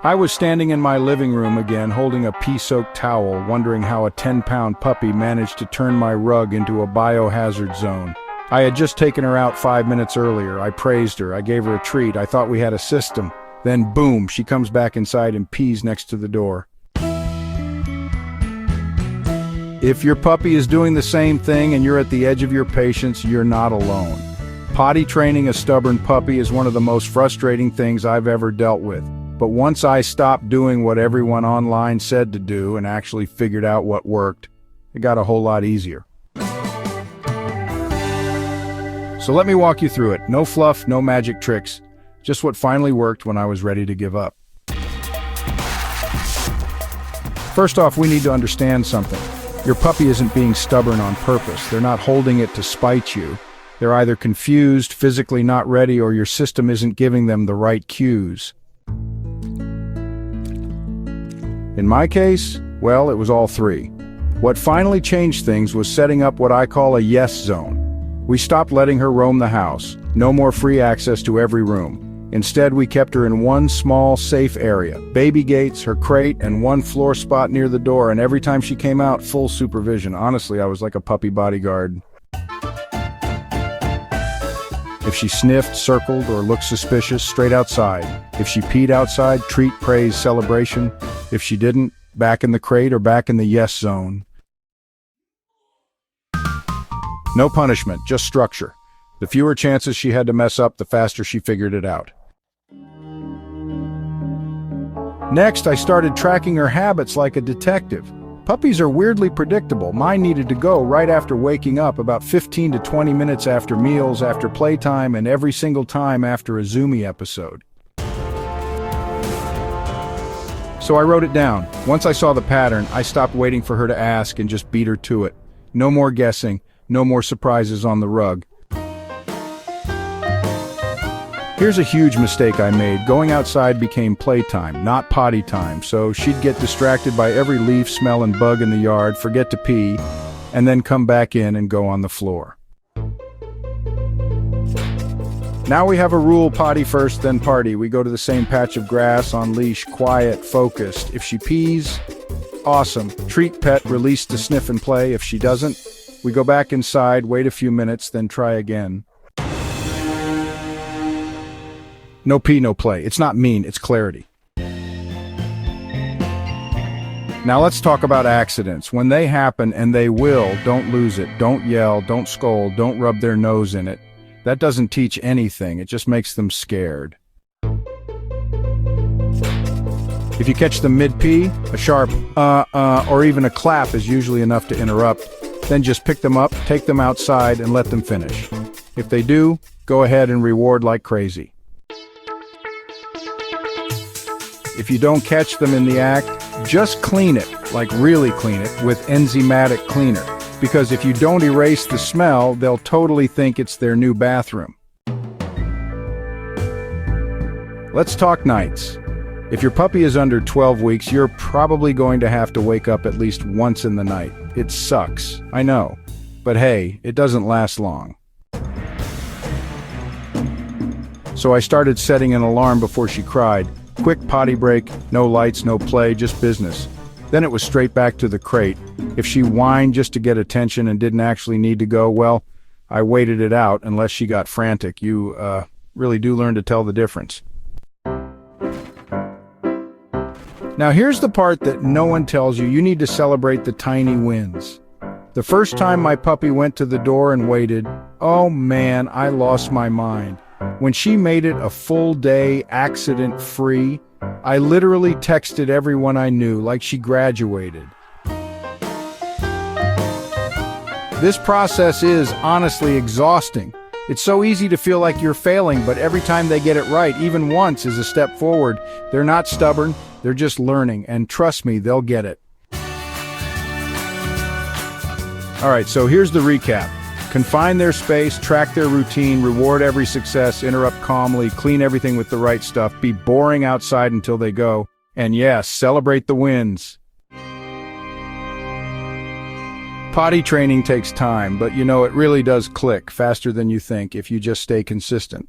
I was standing in my living room again, holding a pea-soaked towel, wondering how a 10-pound puppy managed to turn my rug into a biohazard zone. I had just taken her out 5 minutes earlier. I praised her. I gave her a treat. I thought we had a system. Then boom, she comes back inside and pees next to the door. If your puppy is doing the same thing and you're at the edge of your patience, you're not alone. Potty training a stubborn puppy is one of the most frustrating things I've ever dealt with. But once I stopped doing what everyone online said to do and actually figured out what worked, it got a whole lot easier. So let me walk you through it. No fluff, no magic tricks. Just what finally worked when I was ready to give up. First off, we need to understand something. Your puppy isn't being stubborn on purpose. They're not holding it to spite you. They're either confused, physically not ready, or your system isn't giving them the right cues. In my case, well, it was all three. What finally changed things was setting up what I call a yes zone. We stopped letting her roam the house. No more free access to every room. Instead, we kept her in one small, safe area. Baby gates, her crate, and one floor spot near the door, and every time she came out, full supervision. Honestly, I was like a puppy bodyguard. If she sniffed, circled, or looked suspicious, straight outside. If she peed outside, treat, praise, celebration. If she didn't, back in the crate or back in the yes zone. No punishment, just structure. The fewer chances she had to mess up, the faster she figured it out. Next, I started tracking her habits like a detective. Puppies are weirdly predictable. Mine needed to go right after waking up, about 15 to 20 minutes after meals, after playtime, and every single time after a Zoomy episode. So I wrote it down. Once I saw the pattern, I stopped waiting for her to ask and just beat her to it. No more guessing, no more surprises on the rug. Here's a huge mistake I made. Going outside became playtime, not potty time, so she'd get distracted by every leaf, smell, and bug in the yard, forget to pee, and then come back in and go on the floor. Now we have a rule: potty first, then party. We go to the same patch of grass, on leash, quiet, focused. If she pees, awesome. Treat, pet, release to sniff and play. If she doesn't, we go back inside, wait a few minutes, then try again. No pee, no play. It's not mean, it's clarity. Now let's talk about accidents. When they happen, and they will, don't lose it. Don't yell, don't scold, don't rub their nose in it. That doesn't teach anything, it just makes them scared. If you catch them mid-pee, a sharp or even a clap is usually enough to interrupt. Then just pick them up, take them outside, and let them finish. If they do, go ahead and reward like crazy. If you don't catch them in the act, just clean it, like really clean it, with enzymatic cleaner. Because if you don't erase the smell, they'll totally think it's their new bathroom. Let's talk nights. If your puppy is under 12 weeks, you're probably going to have to wake up at least once in the night. It sucks, I know. But hey, it doesn't last long. So I started setting an alarm before she cried. Quick potty break, no lights, no play, just business. Then it was straight back to the crate. If she whined just to get attention and didn't actually need to go, well, I waited it out unless she got frantic. You really do learn to tell the difference. Now here's the part that no one tells you. You need to celebrate the tiny wins. The first time my puppy went to the door and waited, oh man, I lost my mind. When she made it a full day, accident-free, I literally texted everyone I knew like she graduated. This process is honestly exhausting. It's so easy to feel like you're failing, but every time they get it right, even once, is a step forward. They're not stubborn, they're just learning, and trust me, they'll get it. All right, so here's the recap. Confine their space, track their routine, reward every success, interrupt calmly, clean everything with the right stuff, be boring outside until they go, and yes, celebrate the wins. Potty training takes time, but you know, it really does click faster than you think if you just stay consistent.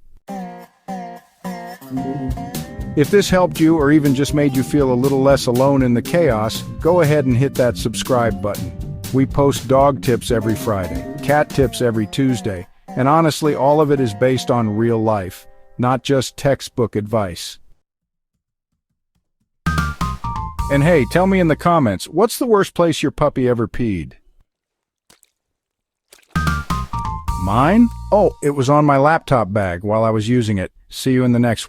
If this helped you or even just made you feel a little less alone in the chaos, go ahead and hit that subscribe button. We post dog tips every Friday, cat tips every Tuesday, and honestly, all of it is based on real life, not just textbook advice. And hey, tell me in the comments, what's the worst place your puppy ever peed? Mine? Oh, it was on my laptop bag while I was using it. See you in the next one.